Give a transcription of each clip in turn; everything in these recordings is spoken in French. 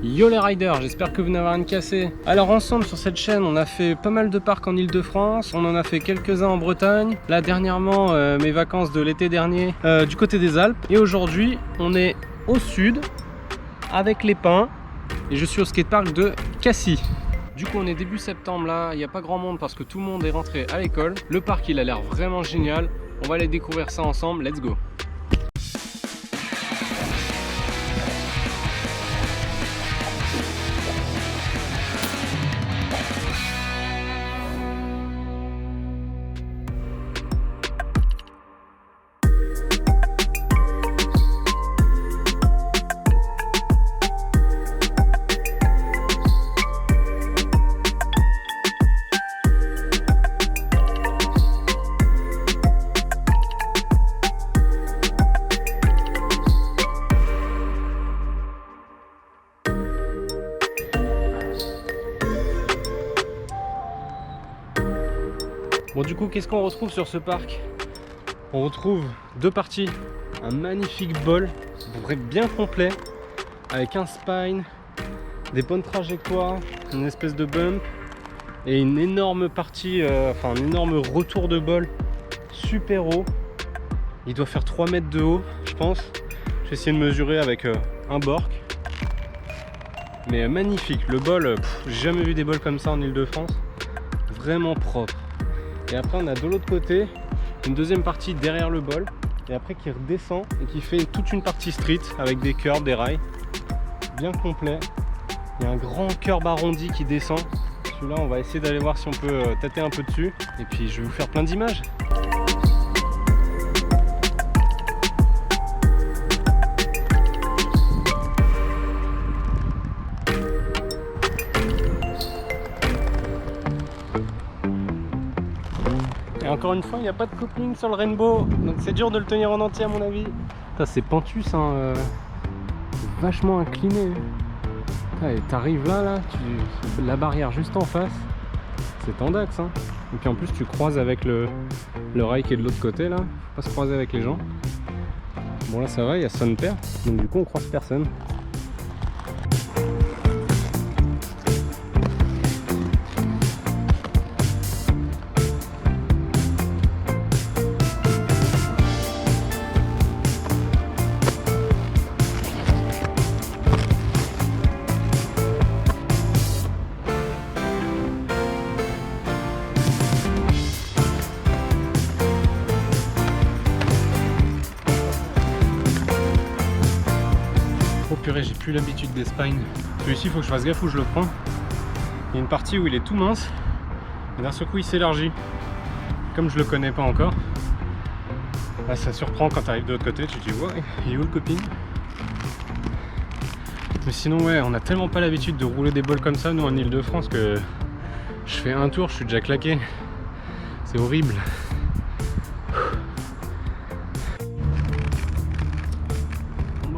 Yo les riders, j'espère que vous n'avez rien de cassé. Alors ensemble sur cette chaîne on a fait pas mal de parcs en Ile-de-France, on en a fait quelques-uns en Bretagne. Là dernièrement mes vacances de l'été dernier du côté des Alpes. Et aujourd'hui on est au sud avec les pins et je suis au skatepark de Cassis. Du coup on est début septembre là, il n'y a pas grand monde parce que tout le monde est rentré à l'école. Le parc il a l'air vraiment génial, on va aller découvrir ça ensemble, let's go. Bon du coup qu'est-ce qu'on retrouve sur ce parc? On retrouve deux parties, un magnifique bol bien complet avec un spine, des bonnes trajectoires, une espèce de bump et une énorme partie, un énorme retour de bol super haut. Il doit faire 3 mètres de haut je pense. Je vais essayer de mesurer avec un bork. Mais magnifique, le bol, j'ai jamais vu des bols comme ça en Ile-de-France, vraiment propre. Et après on a de l'autre côté une deuxième partie derrière le bol et après qui redescend et qui fait toute une partie street avec des curbs, des rails bien complets. Il y a un grand curb arrondi qui descend. Celui-là on va essayer d'aller voir si on peut tâter un peu dessus et puis je vais vous faire plein d'images. Et encore une fois, il n'y a pas de coupling sur le Rainbow, donc c'est dur de le tenir en entier à mon avis. C'est pentu, ça, vachement incliné. Et t'arrives là, la barrière juste en face, c'est tendax. Hein. Et puis en plus, tu croises avec le rail qui est de l'autre côté là. Faut pas se croiser avec les gens. Bon là, ça va, il y a son père, donc du coup, on croise personne. Oh purée, j'ai plus l'habitude des spines. Celui-ci, il faut que je fasse gaffe où je le prends. Il y a une partie où il est tout mince et d'un seul coup il s'élargit. Comme je le connais pas encore, là, ça surprend quand tu arrives de l'autre côté, tu te dis ouais, il est où le copine? Mais sinon ouais, on a tellement pas l'habitude de rouler des bols comme ça nous en Ile-de-France que je fais un tour, je suis déjà claqué. C'est horrible.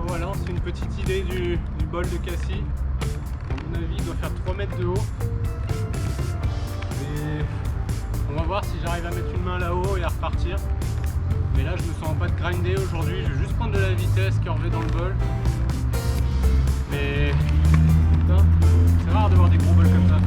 Voilà, c'est une petite idée du bol de Cassis. À mon avis, il doit faire 3 mètres de haut. Et on va voir si j'arrive à mettre une main là-haut et à repartir. Mais là, je me sens pas de grinder aujourd'hui. Je vais juste prendre de la vitesse, curver dans le bol. Mais putain, c'est rare de voir des gros bols comme ça.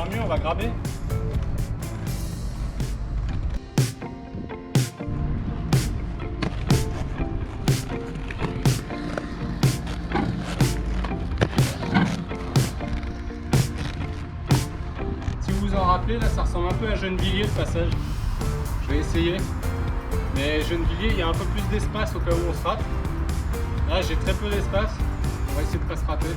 Mieux, on va graber. Si vous vous en rappelez, là ça ressemble un peu à Gennevilliers le passage. Je vais essayer. Mais Gennevilliers, il y a un peu plus d'espace au cas où on se rate. Là j'ai très peu d'espace. On va essayer de pas se rater.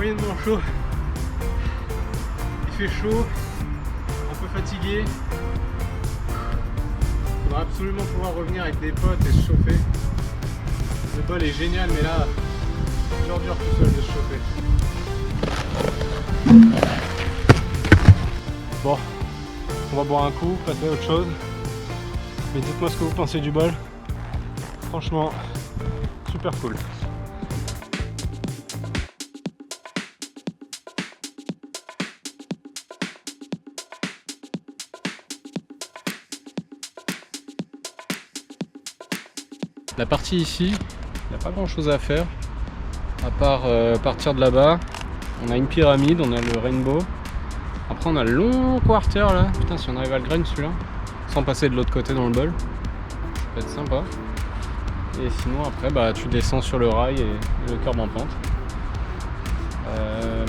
moyennement chaud. Il fait chaud, un peu fatigué. Il faudra absolument pouvoir revenir avec des potes et se chauffer. Le bol est génial, mais là, c'est dur tout seul de se chauffer. Bon, on va boire un coup, passer à autre chose. Mais dites-moi ce que vous pensez du bol. Franchement, super cool. La partie ici, il n'y a pas grand chose à faire, à part partir de là-bas. On a une pyramide, on a le rainbow. Après on a le long quarter là. Putain, si on arrive à le grind celui-là, sans passer de l'autre côté dans le bol, ça peut être sympa. Et sinon après bah tu descends sur le rail et le curb en pente.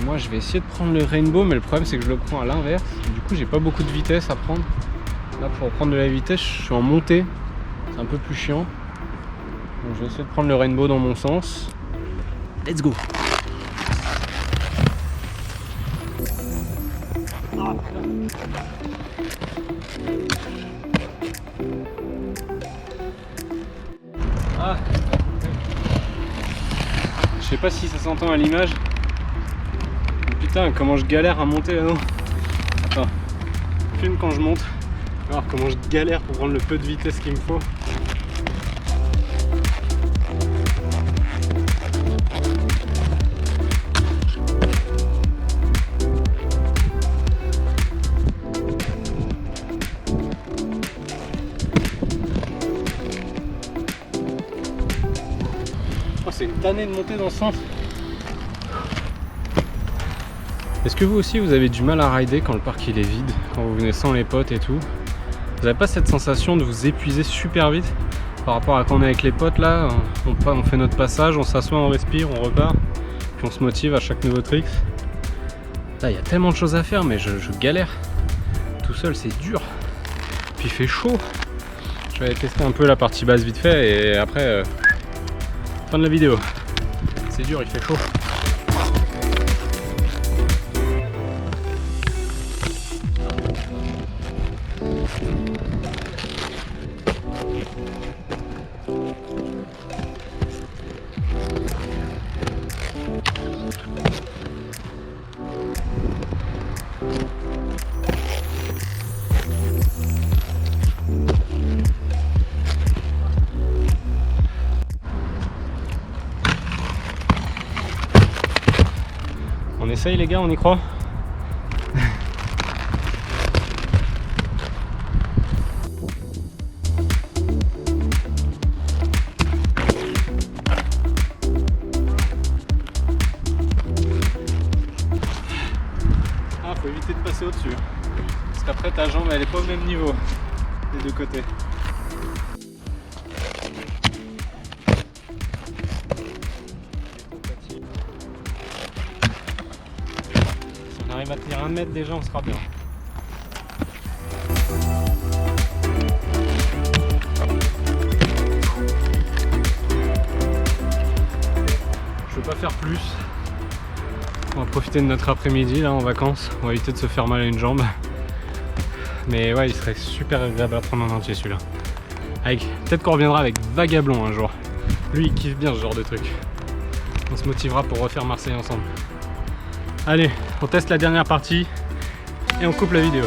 Moi je vais essayer de prendre le rainbow, mais le problème c'est que je le prends à l'inverse. Du coup j'ai pas beaucoup de vitesse à prendre. Là pour prendre de la vitesse je suis en montée, c'est un peu plus chiant. Donc je vais essayer de prendre le rainbow dans mon sens. Let's go! Ah. Je sais pas si ça s'entend à l'image. Putain, comment je galère à monter là-dedans. Attends, filme quand je monte. Alors comment je galère pour prendre le peu de vitesse qu'il me faut. C'est une tannée de monter dans ce sens. Est-ce que vous aussi vous avez du mal à rider quand le parc il est vide, quand vous venez sans les potes et tout? Vous n'avez pas cette sensation de vous épuiser super vite par rapport à quand on est avec les potes là, on fait notre passage, on s'assoit, on respire, on repart, puis on se motive à chaque nouveau trick. Là il y a tellement de choses à faire mais je galère. Tout seul c'est dur. Puis il fait chaud. Je vais aller tester un peu la partie basse vite fait et après... fin de la vidéo. C'est dur, il fait chaud. On essaye les gars, on y croit? Ah, faut éviter de passer au-dessus. Parce qu'après ta jambe elle est pas au même niveau des deux côtés. On arrive à tenir 1 mètre déjà, on sera bien. Je veux pas faire plus. On va profiter de notre après-midi là en vacances. On va éviter de se faire mal à une jambe. Mais ouais, il serait super agréable à prendre en entier celui-là. Peut-être qu'on reviendra avec Vagablon un jour. Lui il kiffe bien ce genre de truc. On se motivera pour refaire Marseille ensemble. Allez, on teste la dernière partie et on coupe la vidéo.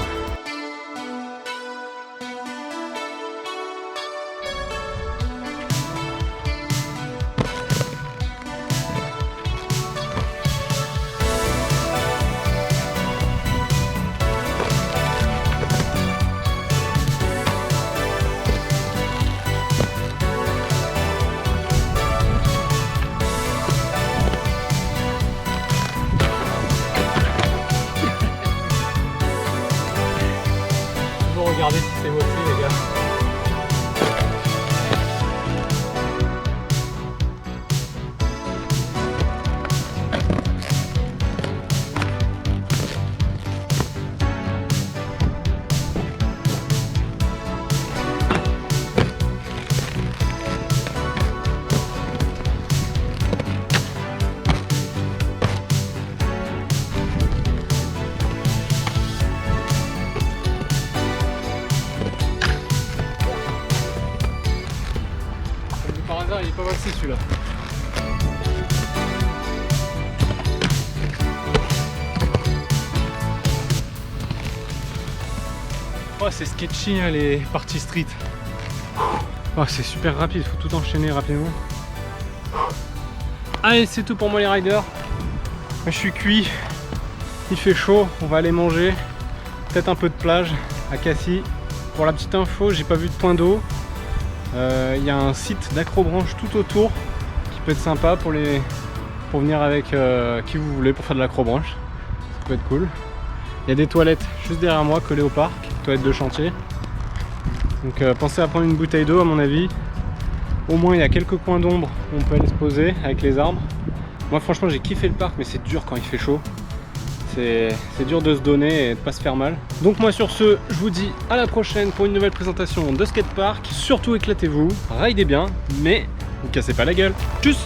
par hasard il est pas passé celui-là. Oh c'est sketchy hein, les parties street. Oh c'est super rapide, faut tout enchaîner rapidement. Allez c'est tout pour moi les riders. Je suis cuit, il fait chaud, on va aller manger. Peut-être un peu de plage à Cassis. Pour la petite info, j'ai pas vu de point d'eau. Il y a un site d'acrobranche tout autour qui peut être sympa pour venir avec qui vous voulez pour faire de l'acrobranche. Ça peut être cool. Il y a des toilettes juste derrière moi collées au parc, toilettes de chantier. Donc pensez à prendre une bouteille d'eau à mon avis. Au moins il y a quelques coins d'ombre où on peut aller se poser avec les arbres. Moi franchement j'ai kiffé le parc mais c'est dur quand il fait chaud. C'est dur de se donner et de pas se faire mal. Donc moi sur ce, je vous dis à la prochaine pour une nouvelle présentation de skatepark. Surtout éclatez-vous, ridez bien, mais ne cassez pas la gueule. Tchuss!